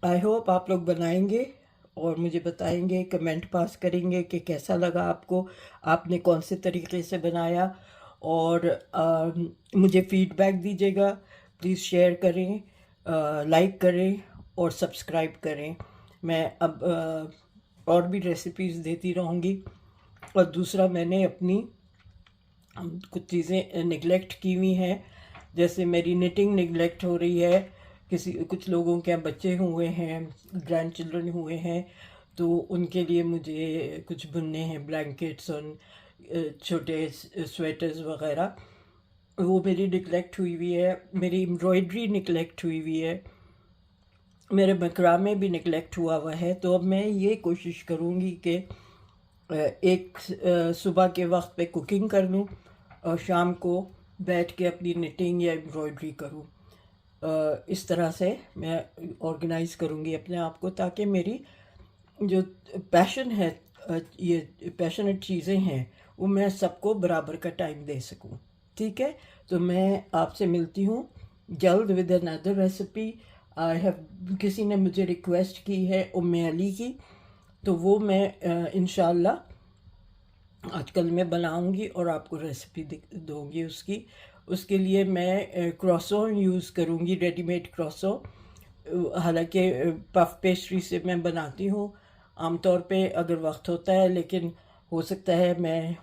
I hope आप लोग बनाएंगे और मुझे बताएंगे, कमेंट पास करेंगे कि कैसा लगा आपको, आपने कौन से तरीके से बनाया। और मुझे फीडबैक दीजिएगा। प्लीज़ शेयर करें, लाइक करें और सब्सक्राइब करें। मैं अब और भी रेसिपीज़ देती रहूँगी। और दूसरा, मैंने अपनी कुछ चीज़ें निगलेक्ट की हुई हैं, जैसे मेरी निटिंग निगलेक्ट हो रही है। कुछ लोगों के यहाँ बच्चे हुए हैं, ग्रैंड चिल्ड्रन हुए हैं, तो उनके लिए मुझे कुछ बुनने हैं, ब्लैंकेट्स और छोटे स्वेटर्स वगैरह। वो मेरी निगलेक्ट हुई हुई है। मेरी एम्ब्रॉयडरी निगलेक्ट हुई हुई है। मेरे मकरामे भी निगलेक्ट हुआ हुआ है। तो अब मैं ये कोशिश करूँगी कि एक सुबह के वक्त पे कुकिंग कर लूँ और शाम को बैठ के अपनी निटिंग या एम्ब्रॉयडरी करूँ। इस तरह से मैं ऑर्गेनाइज़ करूँगी अपने आप को, ताकि मेरी जो पैशन है, ये पैशनेट चीज़ें हैं, वो मैं सबको बराबर का टाइम दे सकूँ। ठीक है, तो मैं आपसे मिलती हूँ जल्द with another recipe. I have किसी ने मुझे रिक्वेस्ट की है उम्मे अली की, तो वो मैं इंशाल्लाह आजकल मैं बनाऊंगी और आपको रेसिपी दूंगी उसकी। उसके लिए मैं क्रॉसो यूज़ करूंगी, रेडीमेड क्रॉसो। हालांकि पफ पेस्ट्री से मैं बनाती हूँ आमतौर पे अगर वक्त होता है, लेकिन हो सकता है मैं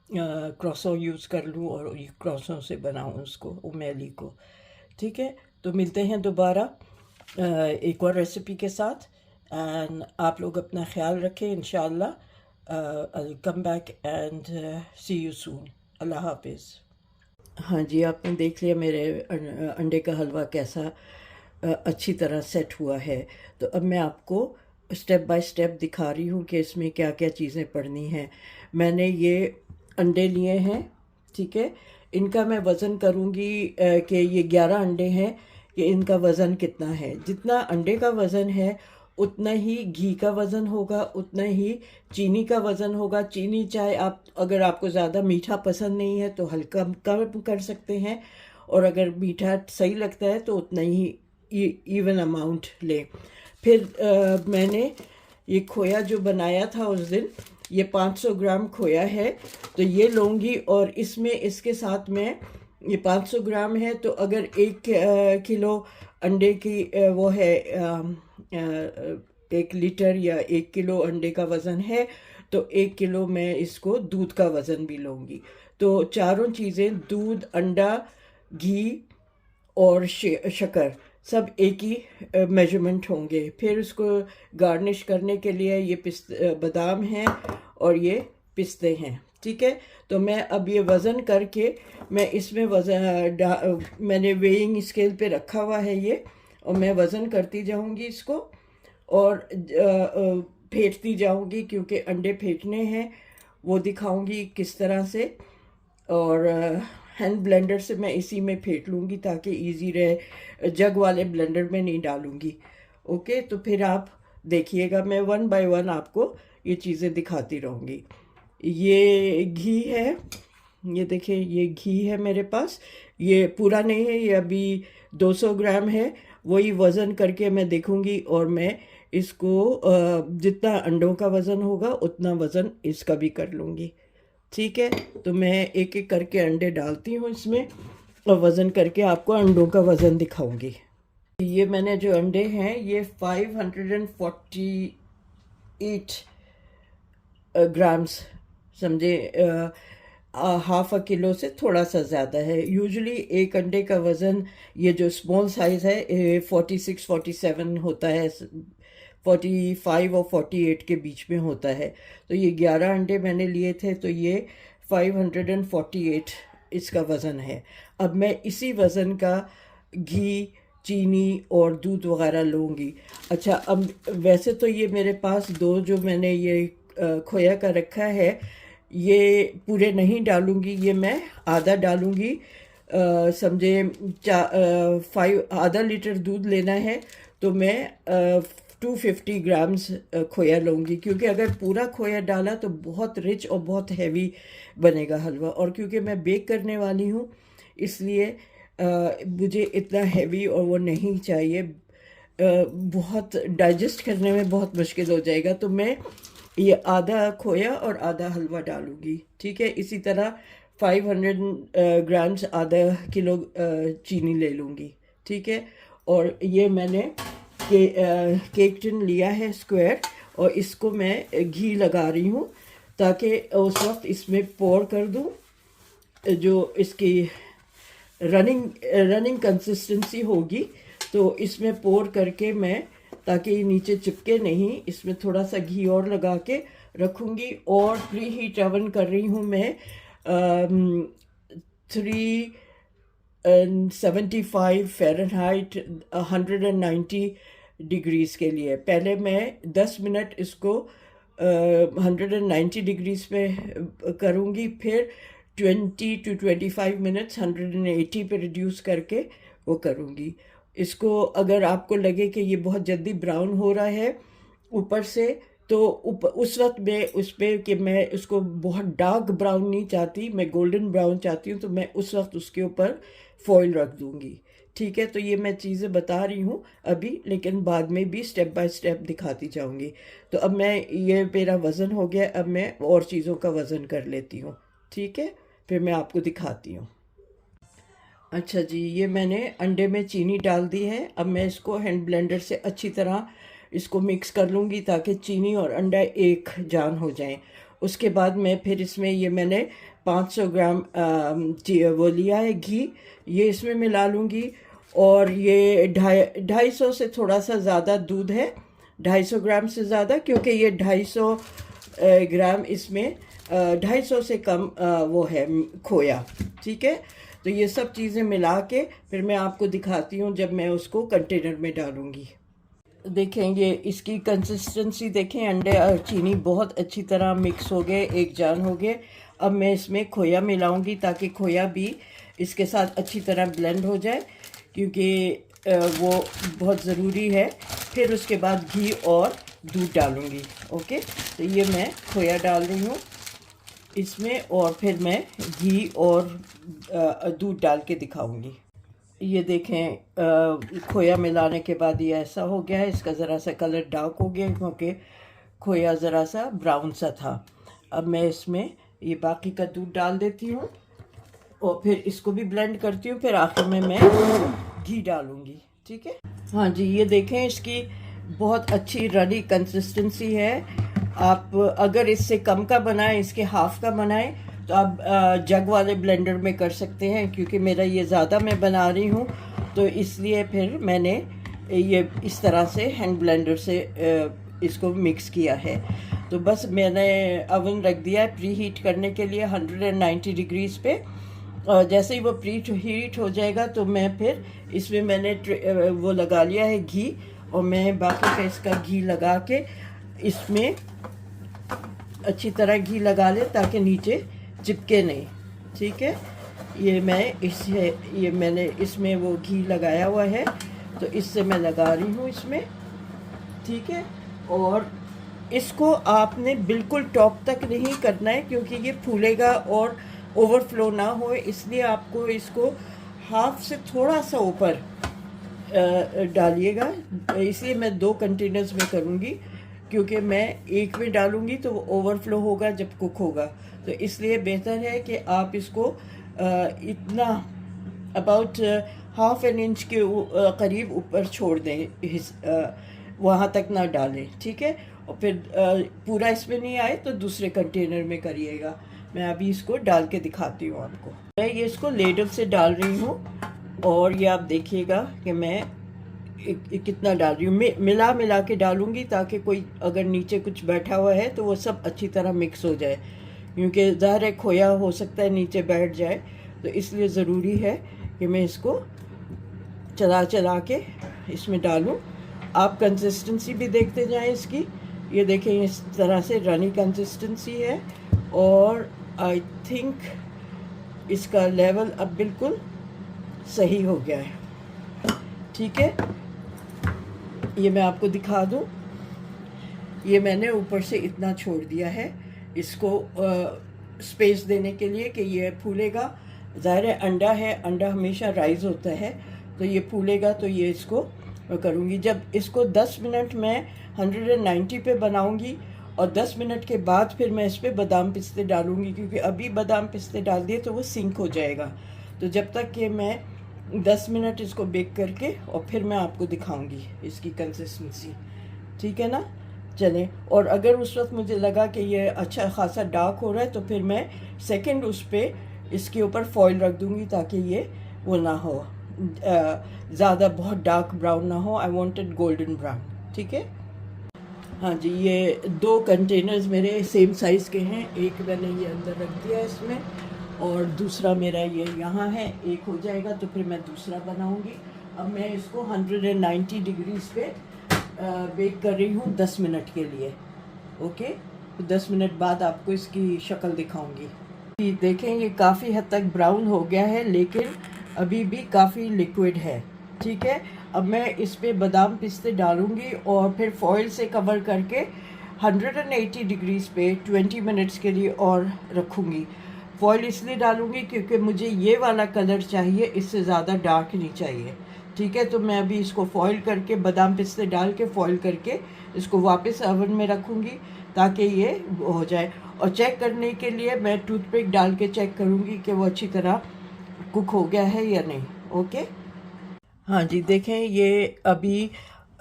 क्रॉसो यूज़ कर लूँ और ये क्रॉसों से बनाऊँ उसको, उमेली को। ठीक है, तो मिलते हैं दोबारा एक और रेसिपी के साथ। एंड आप लोग अपना ख्याल रखें। इंशाल्लाह I come back and see you soon. अल्लाह हाफिज़। हाँ जी, आपने देख लिया मेरे अंडे का हलवा कैसा अच्छी तरह सेट हुआ है। तो अब मैं आपको स्टेप बाय स्टेप दिखा रही हूँ कि इसमें क्या क्या चीज़ें पड़नी हैं। मैंने ये अंडे लिए हैं, ठीक है। इनका मैं वज़न करूँगी कि ये 11 अंडे हैं, कि इनका वज़न कितना है। जितना अंडे का वज़न है उतना ही घी का वज़न होगा, उतना ही चीनी का वज़न होगा। चीनी चाहे आप, अगर आपको ज़्यादा मीठा पसंद नहीं है तो हल्का कम कर सकते हैं, और अगर मीठा सही लगता है तो उतना ही इवन अमाउंट लें। फिर मैंने ये खोया जो बनाया था उस दिन, ये 500 ग्राम खोया है, तो ये लूँगी। और इसमें इसके साथ में ये 500 ग्राम है, तो अगर 1 किलो अंडे की वो है 1 लीटर या 1 किलो अंडे का वज़न है, तो 1 किलो मैं इसको दूध का वज़न भी लूँगी। तो चारों चीज़ें, दूध, अंडा, घी और शक्कर, सब एक ही मेजरमेंट होंगे। फिर उसको गार्निश करने के लिए ये बादाम हैं और ये पिस्ते हैं, ठीक है। तो मैं अब ये वज़न करके मैं इसमें मैंने वेइंग स्केल पे रखा हुआ है ये, और मैं वज़न करती जाऊंगी इसको और फेंटती जाऊंगी, क्योंकि अंडे फेंटने हैं, वो दिखाऊंगी किस तरह से। और हैंड ब्लेंडर से मैं इसी में फेंट लूँगी ताकि इजी रहे, जग वाले ब्लेंडर में नहीं डालूँगी। ओके, तो फिर आप देखिएगा, मैं 1 बाय 1 आपको ये चीज़ें दिखाती रहूँगी। ये घी है, ये देखिए, ये घी है मेरे पास। ये पूरा नहीं है, ये अभी 200 ग्राम है। वही वज़न करके मैं देखूँगी, और मैं इसको जितना अंडों का वज़न होगा उतना वज़न इसका भी कर लूँगी। ठीक है, तो मैं एक एक करके अंडे डालती हूँ इसमें, और वज़न करके आपको अंडों का वज़न दिखाऊंगी। ये मैंने जो अंडे हैं ये 548 ग्राम्स समझे, हाफ अ किलो से थोड़ा सा ज़्यादा है। यूजुअली एक अंडे का वज़न, ये जो स्मॉल साइज़ है, 46-47 होता है, 45 और 48 के बीच में होता है। तो ये 11 अंडे मैंने लिए थे, तो ये 548 इसका वज़न है। अब मैं इसी वज़न का घी, चीनी और दूध वगैरह लूँगी। अच्छा, अब वैसे तो ये मेरे पास दो जो मैंने ये खोया का रखा है, ये पूरे नहीं डालूँगी, ये मैं आधा डालूँगी। समझे 1/2 लीटर दूध लेना है, तो मैं 250 ग्राम्स खोया लूँगी, क्योंकि अगर पूरा खोया डाला तो बहुत रिच और बहुत हैवी बनेगा हलवा। और क्योंकि मैं बेक करने वाली हूँ, इसलिए मुझे इतना हैवी और वो नहीं चाहिए। बहुत डाइजेस्ट करने में बहुत मुश्किल हो जाएगा। तो मैं ये आधा खोया और आधा हलवा डालूंगी, ठीक है। इसी तरह 500 ग्राम्स, आधा किलो चीनी ले लूँगी, ठीक है। और ये मैंने केक टिन लिया है स्क्वायर, और इसको मैं घी लगा रही हूँ ताकि उस वक्त इसमें पोर कर दूँ। जो इसकी रनिंग कंसिस्टेंसी होगी तो इसमें पोर करके मैं, ताकि ये नीचे चिपके नहीं, इसमें थोड़ा सा घी और लगा के रखूँगी। और प्री हीट ओवन कर रही हूँ मैं 375 फ़ारेनहाइट 190 डिग्रीज़ के लिए। पहले मैं 10 मिनट इसको 190 डिग्रीज़ पे करूँगी, फिर 20 to 25 मिनट्स 180 पे रिड्यूस करके वो करूँगी। इसको अगर आपको लगे कि ये बहुत जल्दी ब्राउन हो रहा है ऊपर से, तो उस वक्त मैं उस पर कि मैं उसको बहुत डार्क ब्राउन नहीं चाहती, मैं गोल्डन ब्राउन चाहती हूँ, तो मैं उस वक्त उसके ऊपर फॉइल रख दूँगी, ठीक है। तो ये मैं चीज़ें बता रही हूँ अभी, लेकिन बाद में भी स्टेप बाय स्टेप दिखाती जाऊँगी। तो अब मैं, ये मेरा वज़न हो गया, अब मैं और चीज़ों का वज़न कर लेती हूँ, ठीक है, फिर मैं आपको दिखाती हूँ। अच्छा जी, ये मैंने अंडे में चीनी डाल दी है। अब मैं इसको हैंड ब्लेंडर से अच्छी तरह इसको मिक्स कर लूँगी ताकि चीनी और अंडा एक जान हो जाएं। उसके बाद मैं फिर इसमें, ये मैंने 500 ग्राम वो लिया है घी, ये इसमें मिला लूँगी। और ये 250 से थोड़ा सा ज़्यादा दूध है, 250 ग्राम से ज़्यादा, क्योंकि ये 250 ग्राम इसमें 250 से कम वो है खोया, ठीक है। तो ये सब चीज़ें मिला के फिर मैं आपको दिखाती हूँ जब मैं उसको कंटेनर में डालूँगी। देखें, ये इसकी कंसिस्टेंसी देखें, अंडे और चीनी बहुत अच्छी तरह मिक्स हो गए, एक जान हो गए। अब मैं इसमें खोया मिलाऊंगी ताकि खोया भी इसके साथ अच्छी तरह ब्लेंड हो जाए, क्योंकि वो बहुत ज़रूरी है। फिर उसके बाद घी और दूध डालूंगी, ओके। तो ये मैं खोया डाल रही हूँ इसमें, और फिर मैं घी और दूध डाल के दिखाऊंगी। ये देखें, खोया मिलाने के बाद ये ऐसा हो गया है, इसका ज़रा सा कलर डार्क हो गया क्योंकि खोया ज़रा सा ब्राउन सा था। अब मैं इसमें ये बाकी का दूध डाल देती हूँ और फिर इसको भी ब्लेंड करती हूँ, फिर आखिर में मैं घी डालूँगी, ठीक है। हाँ जी, ये देखें, इसकी बहुत अच्छी रनी कंसिस्टेंसी है। आप अगर इससे कम का बनाएं, इसके हाफ का बनाएं, तो आप जग वाले ब्लेंडर में कर सकते हैं, क्योंकि मेरा ये ज़्यादा मैं बना रही हूँ, तो इसलिए फिर मैंने ये इस तरह से हैंड ब्लेंडर से इसको मिक्स किया है। तो बस मैंने ओवन रख दिया है प्री हीट करने के लिए 190 डिग्रीज़ पे, और जैसे ही वो प्री हीट हो जाएगा तो मैं फिर इसमें मैंने वो लगा लिया है घी, और मैं बाकी का इसका घी लगा के इसमें अच्छी तरह घी लगा ले ताकि नीचे चिपके नहीं, ठीक है। ये मैंने इसमें वो घी लगाया हुआ है, तो इससे मैं लगा रही हूँ इसमें, ठीक है। और इसको आपने बिल्कुल टॉप तक नहीं करना है, क्योंकि ये फूलेगा और ओवरफ्लो ना हो, इसलिए आपको इसको हाफ से थोड़ा सा ऊपर डालिएगा। इसलिए मैं 2 कंटेनर्स में करूँगी, क्योंकि मैं एक में डालूँगी तो वो ओवरफ्लो होगा जब कुक होगा। तो इसलिए बेहतर है कि आप इसको इतना अबाउट ½ इंच के करीब ऊपर छोड़ दें, वहाँ तक ना डालें, ठीक है। और फिर पूरा इसमें नहीं आए तो दूसरे कंटेनर में करिएगा। मैं अभी इसको डाल के दिखाती हूँ आपको। मैं ये इसको लेडल से डाल रही हूँ, और ये आप देखिएगा कि मैं कितना डाल रही हूँ। मिला के डालूँगी ताकि कोई अगर नीचे कुछ बैठा हुआ है तो वो सब अच्छी तरह मिक्स हो जाए, क्योंकि ज़ाहिर है खोया हो सकता है नीचे बैठ जाए, तो इसलिए ज़रूरी है कि मैं इसको चला के इसमें डालूँ। आप कंसिस्टेंसी भी देखते जाएं इसकी। ये देखें, इस तरह से रनी कंसिस्टेंसी है, और आई थिंक इसका लेवल अब बिल्कुल सही हो गया है, ठीक है। ये मैं आपको दिखा दूँ, ये मैंने ऊपर से इतना छोड़ दिया है इसको स्पेस देने के लिए कि ये फूलेगा। ज़ाहिर है अंडा है, अंडा हमेशा राइज होता है, तो ये फूलेगा तो ये इसको करूँगी। जब इसको 10 मिनट मैं 190 पे बनाऊँगी और 10 मिनट के बाद फिर मैं इस पर बादाम पिस्ते डालूँगी, क्योंकि अभी बादाम पिस्ते डाल दिए तो वो सिंक हो जाएगा। तो जब तक कि मैं 10 मिनट इसको बेक करके और फिर मैं आपको दिखाऊँगी इसकी कंसिस्टेंसी, ठीक है ना। चलें, और अगर उस वक्त मुझे लगा कि ये अच्छा खासा डार्क हो रहा है तो फिर मैं सेकंड उस पर इसके ऊपर फॉइल रख दूँगी, ताकि ये वो ना हो, ज़्यादा बहुत डार्क ब्राउन ना हो। आई वांटेड गोल्डन ब्राउन, ठीक है। हाँ जी, ये 2 कंटेनर्स मेरे सेम साइज़ के हैं। एक मैंने ये अंदर रख दिया इसमें, और दूसरा मेरा ये यहाँ है। एक हो जाएगा तो फिर मैं दूसरा बनाऊँगी। अब मैं इसको 190 डिग्रीज़ पे बेक कर रही हूँ 10 मिनट के लिए। ओके, तो 10 मिनट बाद आपको इसकी शक्ल दिखाऊंगी। देखें, ये काफ़ी हद तक ब्राउन हो गया है, लेकिन अभी भी काफ़ी लिक्विड है, ठीक है। अब मैं इस पे बादाम पिस्ते डालूंगी और फिर फॉइल से कवर करके 180 डिग्रीज़ पे 20 मिनट्स के लिए और रखूँगी। फॉइल इसलिए डालूँगी क्योंकि मुझे ये वाला कलर चाहिए, इससे ज़्यादा डार्क नहीं चाहिए, ठीक है। तो मैं अभी इसको फॉइल करके बादाम पिस्ते डाल के फॉइल करके इसको वापस ओवन में रखूँगी, ताकि ये हो जाए। और चेक करने के लिए मैं टूथपिक डाल के चेक करूँगी कि वो अच्छी तरह कुक हो गया है या नहीं। ओके, हाँ जी, देखें, ये अभी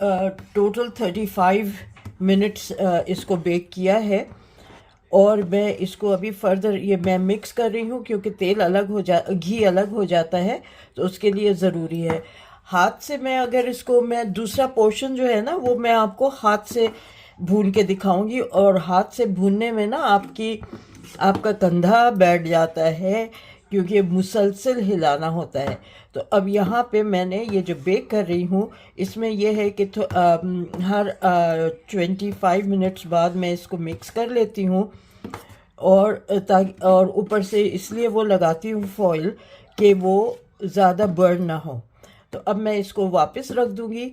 टोटल 35 मिनट्स इसको बेक किया है। और मैं इसको अभी फर्दर ये मैं मिक्स कर रही हूँ, क्योंकि तेल अलग हो घी अलग हो जाता है, तो उसके लिए ज़रूरी है। हाथ से मैं अगर इसको मैं दूसरा पोर्शन जो है ना, वो मैं आपको हाथ से भून के दिखाऊंगी। और हाथ से भूनने में ना आपका कंधा बैठ जाता है, क्योंकि मुसलसल हिलाना होता है। तो अब यहाँ पे मैंने ये जो बेक कर रही हूँ, इसमें यह है कि हर 25 मिनट्स बाद मैं इसको मिक्स कर लेती हूँ। और ऊपर से इसलिए वो लगाती हूँ फॉइल कि वो ज़्यादा बर्न ना हो। तो अब मैं इसको वापस रख दूँगी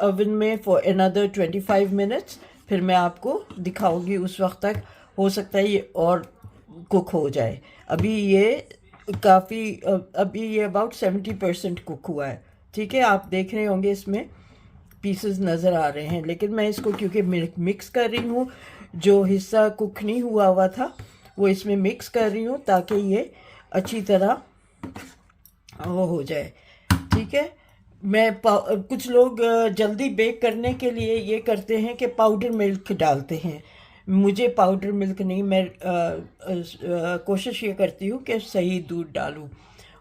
ओवन में फॉर अनदर 25 मिनट्स। फिर मैं आपको दिखाऊंगी, उस वक्त तक हो सकता है ये और कुक हो जाए। अभी ये अबाउट 70% कुक हुआ है, ठीक है। आप देख रहे होंगे इसमें पीसेस नज़र आ रहे हैं, लेकिन मैं इसको क्योंकि मिक्स कर रही हूँ, जो हिस्सा कुक नहीं हुआ था वो इसमें मिक्स कर रही हूँ, ताकि ये अच्छी तरह वो हो जाए, ठीक है। कुछ लोग जल्दी बेक करने के लिए ये करते हैं कि पाउडर मिल्क डालते हैं। मुझे पाउडर मिल्क नहीं, मैं कोशिश ये करती हूँ कि सही दूध डालूँ,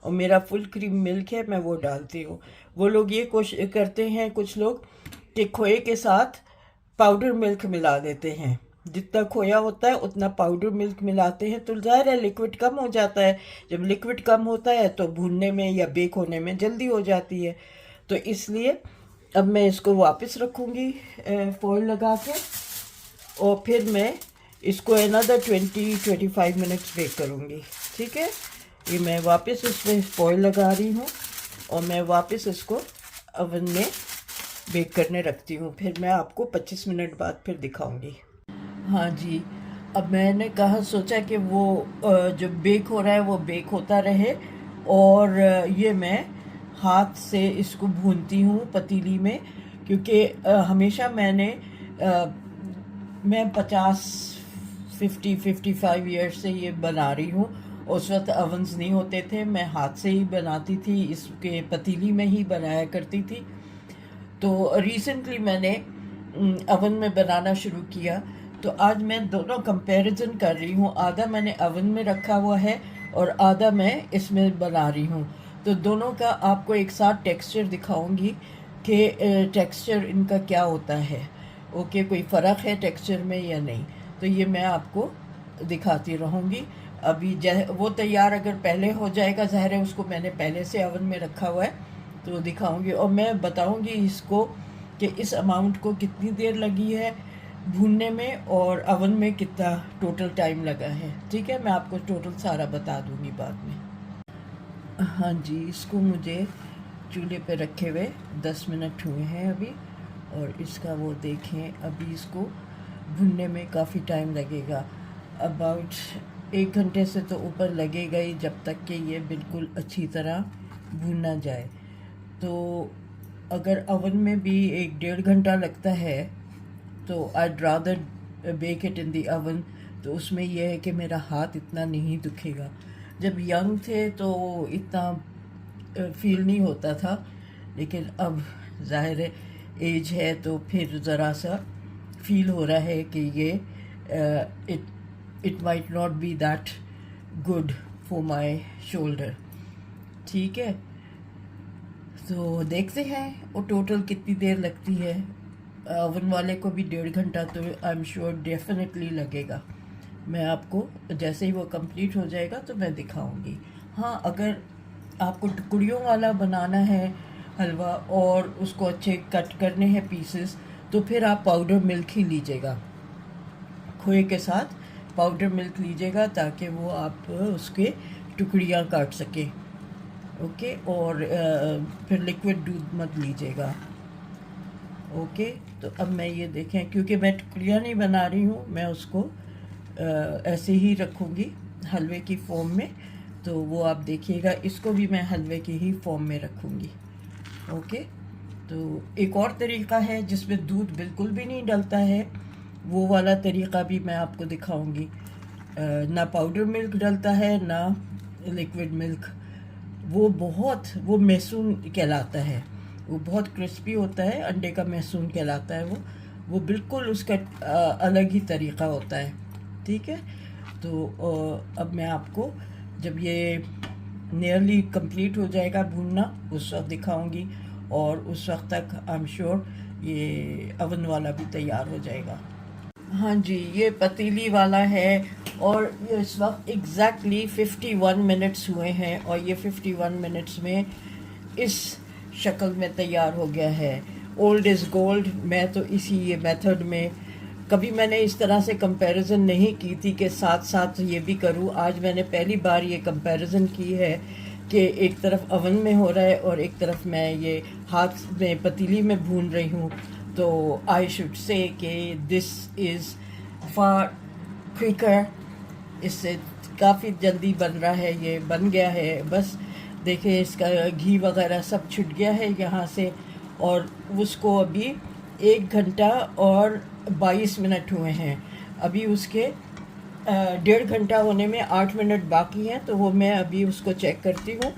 और मेरा फुल क्रीम मिल्क है, मैं वो डालती हूँ। वो लोग ये कोशिश करते हैं कुछ लोग कि खोए के साथ पाउडर मिल्क मिला देते हैं। जितना खोया होता है उतना पाउडर मिल्क मिलाते हैं, तो ज़ाहिर है लिक्विड कम हो जाता है। जब लिक्विड कम होता है तो भूनने में या बेक होने में जल्दी हो जाती है। तो इसलिए अब मैं इसको वापस रखूँगी फॉइल लगा के, और फिर मैं इसको अनदर 20-25 मिनट्स बेक करूँगी, ठीक है। ये मैं वापस इसमें फॉइल लगा रही हूँ और मैं वापस इसको ओवन में बेक करने रखती हूँ। फिर मैं आपको 25 मिनट बाद फिर दिखाऊँगी। हाँ जी, अब मैंने सोचा कि वो जो बेक हो रहा है वो बेक होता रहे, और ये मैं हाथ से इसको भूनती हूँ पतीली में, क्योंकि हमेशा मैं 55 ईयर्स से ये बना रही हूँ। उस वक्त अवन्स नहीं होते थे, मैं हाथ से ही बनाती थी, इसके पतीली में ही बनाया करती थी। तो रिसेंटली मैंने अवन में बनाना शुरू किया, तो आज मैं दोनों कंपैरिजन कर रही हूँ। आधा मैंने अवन में रखा हुआ है और आधा मैं इसमें बना रही हूँ। तो दोनों का आपको एक साथ टेक्सचर दिखाऊंगी कि टेक्सचर इनका क्या होता है। ओके, कोई फ़र्क है टेक्सचर में या नहीं, तो ये मैं आपको दिखाती रहूँगी। अभी वो तैयार अगर पहले हो जाएगा, ज़ाहिर है उसको मैंने पहले से अवन में रखा हुआ है, तो दिखाऊंगी। और मैं बताऊंगी इसको कि इस अमाउंट को कितनी देर लगी है भूनने में और अवन में कितना टोटल टाइम लगा है, ठीक है। मैं आपको टोटल सारा बता दूंगी बाद में। हाँ जी, इसको मुझे चूल्हे पे रखे हुए 10 मिनट हुए हैं अभी, और इसका वो देखें, अभी इसको भुनने में काफ़ी टाइम लगेगा। अबाउट 1 घंटे से तो ऊपर लगेगा ही, जब तक कि ये बिल्कुल अच्छी तरह भुन ना जाए। तो अगर ओवन में भी 1-1.5 घंटा लगता है तो I'd rather bake it in the oven। तो उसमें यह है कि मेरा हाथ इतना नहीं दुखेगा। जब यंग थे तो इतना फील नहीं होता था, लेकिन अब ज़ाहिर है एज है तो फिर ज़रा सा फील हो रहा है कि ये it might not be that good for my shoulder. ठीक है, तो देखते हैं वो टोटल कितनी देर लगती है। ओवन वाले को भी 1.5 घंटा तो आई एम श्योर डेफिनेटली लगेगा। मैं आपको जैसे ही वो कंप्लीट हो जाएगा तो मैं दिखाऊंगी। हाँ, अगर आपको टुकड़ियों वाला बनाना है हलवा और उसको अच्छे कट करने हैं पीसेस, तो फिर आप पाउडर मिल्क ही लीजिएगा, खोए के साथ पाउडर मिल्क लीजिएगा ताकि वो आप उसके टुकड़ियाँ काट सकें। ओके, और फिर लिक्विड दूध मत लीजिएगा। ओके, तो अब मैं ये देखें, क्योंकि मैं टुकड़ियाँ नहीं बना रही हूँ, मैं उसको ऐसे ही रखूँगी हलवे की फॉर्म में। तो वो आप देखिएगा, इसको भी मैं हलवे की ही फॉर्म में रखूँगी। ओके, तो एक और तरीका है जिसमें दूध बिल्कुल भी नहीं डलता है, वो वाला तरीका भी मैं आपको दिखाऊंगी। ना पाउडर मिल्क डलता है ना लिक्विड मिल्क। वो मैसून कहलाता है, वो बहुत क्रिस्पी होता है, अंडे का मैसून कहलाता है वो बिल्कुल उसका अलग ही तरीका होता है। ठीक है, तो अब मैं आपको जब ये नियरली कंप्लीट हो जाएगा भूनना उस वक्त दिखाऊंगी, और उस वक्त तक आई एम श्योर ये ओवन वाला भी तैयार हो जाएगा। हाँ जी, ये पतीली वाला है और ये इस वक्त एग्जैक्टली 51 मिनट्स हुए हैं और ये 51 मिनट्स में इस शक्ल में तैयार हो गया है। Old is gold. मैं तो इसी ये मेथड में कभी मैंने इस तरह से कंपैरिजन नहीं की थी कि साथ साथ ये भी करूँ। आज मैंने पहली बार ये कंपैरिजन की है कि एक तरफ ओवन में हो रहा है और एक तरफ मैं ये हाथ में पतीली में भून रही हूँ। तो आई शुड से कि दिस इज़ फार क्विकर, इससे काफ़ी जल्दी बन रहा है। ये बन गया है, बस देखिए इसका घी वगैरह सब छुट गया है यहाँ से, और उसको अभी 1 घंटा और 22 मिनट हुए हैं। अभी उसके 1.5 घंटा होने में 8 मिनट बाकी हैं, तो वो मैं अभी उसको चेक करती हूँ,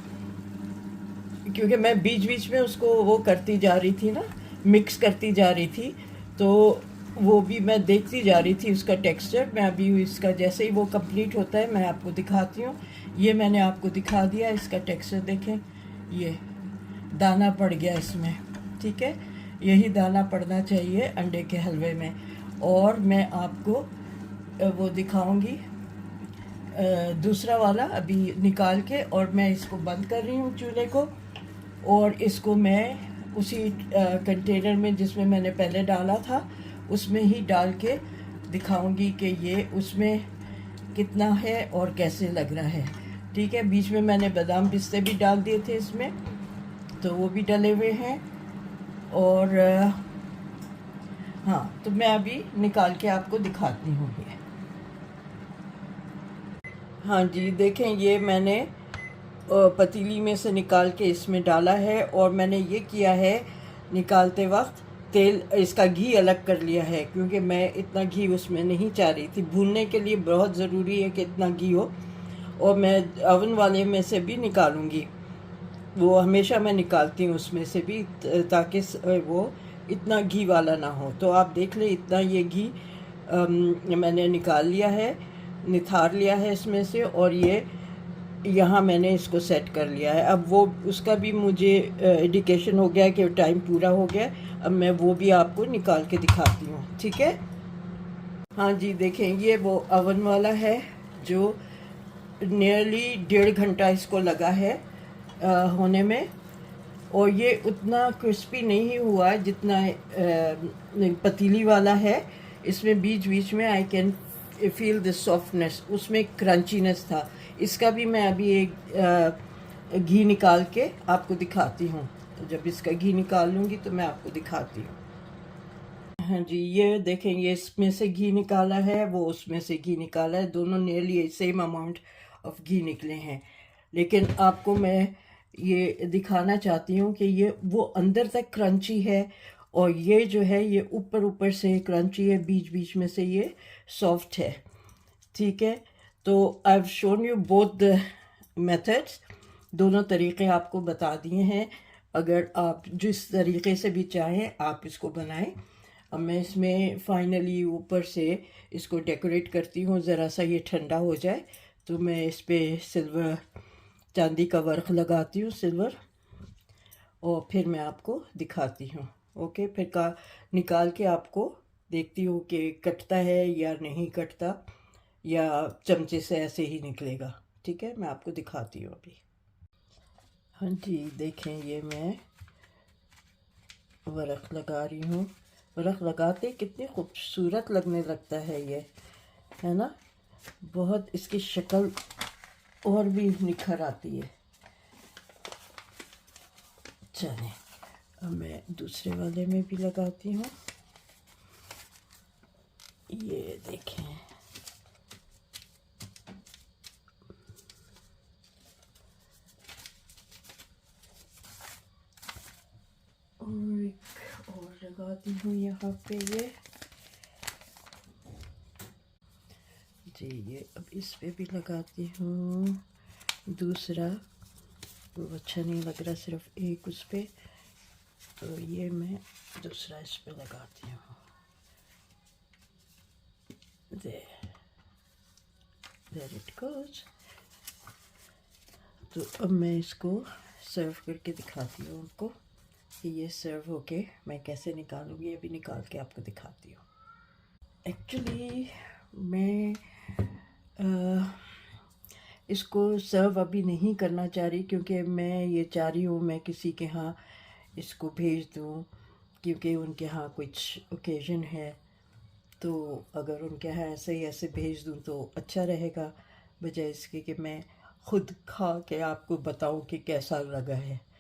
क्योंकि मैं बीच बीच में उसको वो करती जा रही थी ना, मिक्स करती जा रही थी, तो वो भी मैं देखती जा रही थी उसका टेक्सचर। मैं अभी इसका जैसे ही वो कंप्लीट होता है मैं आपको दिखाती हूँ। ये मैंने आपको दिखा दिया, इसका टेक्सचर देखें, ये दाना पड़ गया इसमें। ठीक है, यही दाना पड़ना चाहिए अंडे के हलवे में। और मैं आपको वो दिखाऊंगी दूसरा वाला अभी निकाल के, और मैं इसको बंद कर रही हूँ चूल्हे को, और इसको मैं उसी कंटेनर में जिसमें मैंने पहले डाला था उसमें ही डाल के दिखाऊंगी कि ये उसमें कितना है और कैसे लग रहा है। ठीक है, बीच में मैंने बादाम पिस्ते भी डाल दिए थे इसमें, तो वो भी डले हुए हैं। और हाँ, तो मैं अभी निकाल के आपको दिखाती हूँ ये। हाँ जी, देखें, ये मैंने पतीली में से निकाल के इसमें डाला है, और मैंने ये किया है निकालते वक्त तेल, इसका घी अलग कर लिया है, क्योंकि मैं इतना घी उसमें नहीं चाह रही थी। भूनने के लिए बहुत ज़रूरी है कि इतना घी हो, और मैं ओवन वाले में से भी निकालूंगी, वो हमेशा मैं निकालती हूँ उसमें से भी, ताकि वो इतना घी वाला ना हो। तो आप देख लें, इतना ये घी मैंने निकाल लिया है, निथार लिया है इसमें से, और ये यहाँ मैंने इसको सेट कर लिया है। अब वो उसका भी मुझे इंडिकेशन हो गया कि टाइम पूरा हो गया। अब मैं वो भी आपको निकाल के दिखाती हूँ। ठीक है, हाँ जी, देखें, ये वो ओवन वाला है जो नियरली 1.5 घंटा इसको लगा है होने में, और ये उतना क्रिस्पी नहीं हुआ जितना पतीली वाला है। इसमें बीच बीच में I can feel the softness, उसमें क्रंचीनेस था। इसका भी मैं अभी एक घी निकाल के आपको दिखाती हूँ। जब इसका घी निकाल लूँगी तो मैं आपको दिखाती हूँ। हाँ जी, ये देखें, ये इसमें से घी निकाला है, वो उसमें से घी निकाला है, दोनों नियरली सेम अमाउंट ऑफ घी निकले हैं। लेकिन आपको मैं ये दिखाना चाहती हूँ कि ये वो अंदर तक क्रंची है और ये जो है ये ऊपर ऊपर से क्रंची है, बीच बीच में से ये सॉफ्ट है। ठीक है, तो I have shown you both the methods, दोनों तरीके आपको बता दिए हैं। अगर आप जिस तरीके से भी चाहें आप इसको बनाएं। अब मैं इसमें फाइनली ऊपर से इसको डेकोरेट करती हूँ। ज़रा सा ये ठंडा हो जाए तो मैं इस पर सिल्वर चांदी का वर्क लगाती हूँ, सिल्वर, और फिर मैं आपको दिखाती हूँ। ओके, फिर का निकाल के आपको देखती हूँ कि कटता है या नहीं कटता, या चमचे से ऐसे ही निकलेगा। ठीक है, मैं आपको दिखाती हूँ अभी। हाँ जी, देखें ये मैं वर्क लगा रही हूँ। वर्क लगाते कितनी खूबसूरत लगने लगता है ये, है ना। बहुत इसकी शक्ल और भी निखर आती है। चलें, अब मैं दूसरे वाले में भी लगाती हूँ। ये देखें, और एक और लगाती हूँ यहाँ पे ये जी। ये अब इस पे भी लगाती हूँ दूसरा, वो अच्छा नहीं लग रहा सिर्फ एक उस पे, तो ये मैं दूसरा इस पे लगाती हूँ। There it goes. तो अब मैं इसको सर्व करके दिखाती हूँ आपको कि ये सर्व होके मैं कैसे निकालूंगी। ये भी निकाल के आपको दिखाती हूँ। एक्चुअली मैं इसको सर्व अभी नहीं करना चाह रही, क्योंकि मैं ये चाह रही हूँ मैं किसी के यहाँ इसको भेज दूँ, क्योंकि उनके यहाँ कुछ ओकेजन है। तो अगर उनके यहाँ ऐसे ही ऐसे भेज दूँ तो अच्छा रहेगा, बजाय इसके कि मैं खुद खा के आपको बताऊँ कि कैसा लगा है।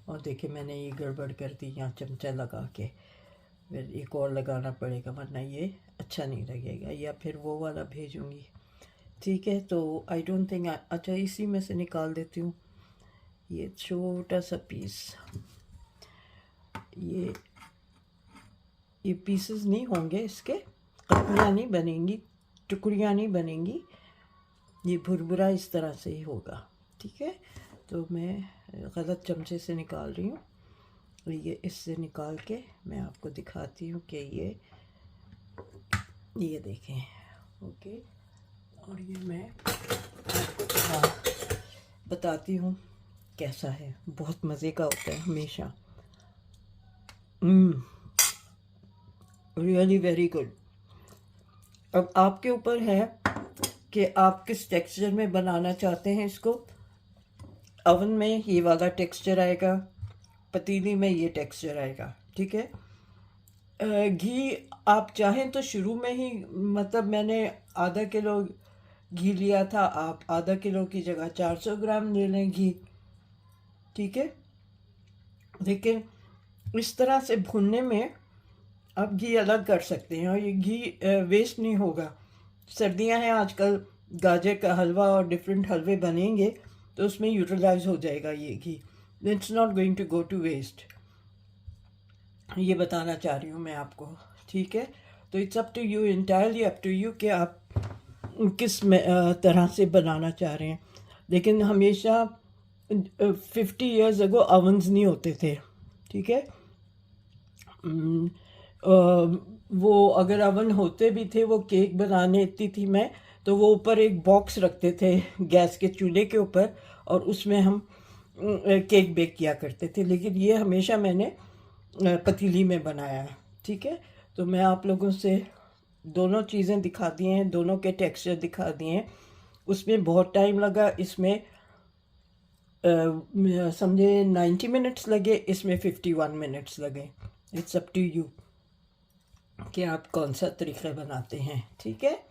और देखिए मैंने ये गड़बड़ कर दी, यहाँ चमचा लगा के, फिर एक और लगाना पड़ेगा वरना ये अच्छा नहीं लगेगा, या फिर वो वाला भेजूँगी। ठीक है, तो आई डोंट थिंक, अच्छा इसी में से निकाल देती हूँ ये छोटा सा पीस। ये पीसेस नहीं होंगे, इसके कटलियाँ नहीं बनेंगी, टुकड़ियाँ नहीं बनेंगी, ये भुरभुरा इस तरह से ही होगा। ठीक है, तो मैं गलत चमचे से निकाल रही हूँ, ये इससे निकाल के मैं आपको दिखाती हूँ कि ये देखें। ओके, और ये मैं आपको बताती हूँ कैसा है। बहुत मज़े का होता है हमेशा। Really very good. अब आपके ऊपर है कि आप किस टेक्सचर में बनाना चाहते हैं इसको। ओवन में ये वाला टेक्सचर आएगा, पतीली में ये टेक्सचर आएगा। ठीक है, घी आप चाहें तो शुरू में ही, मतलब मैंने आधा किलो घी लिया था, आप आधा किलो की जगह 400 ग्राम ले लें घी। ठीक है, लेकिन इस तरह से भुनने में आप घी अलग कर सकते हैं और ये घी वेस्ट नहीं होगा। सर्दियां हैं आजकल, गाजर का हलवा और डिफरेंट हलवे बनेंगे तो उसमें यूटिलाइज हो जाएगा ये घी। It's not going to go to waste, ये बताना चाह रही हूँ मैं आपको। ठीक है, तो it's up to you, entirely up to you कि आप किस तरह से बनाना चाह रहे हैं। लेकिन हमेशा 50 ईयर्स अगो ओवन्स नहीं होते थे। ठीक है, वो अगर ओवन होते भी थे, वो केक बनाने इतनी थी मैं, तो वो ऊपर एक बॉक्स रखते थे गैस के चूल्हे के ऊपर और उसमें हम केक बेक किया करते थे। लेकिन ये हमेशा मैंने पतीली में बनाया है। ठीक है, तो मैं आप लोगों से दोनों चीज़ें दिखा दी हैं, दोनों के टेक्सचर दिखा दिए हैं। उसमें बहुत टाइम लगा, इसमें समझे 90 मिनट्स लगे, इसमें 51 मिनट्स लगे। इट्स अप टू यू कि आप कौन सा तरीक़ा बनाते हैं। ठीक है,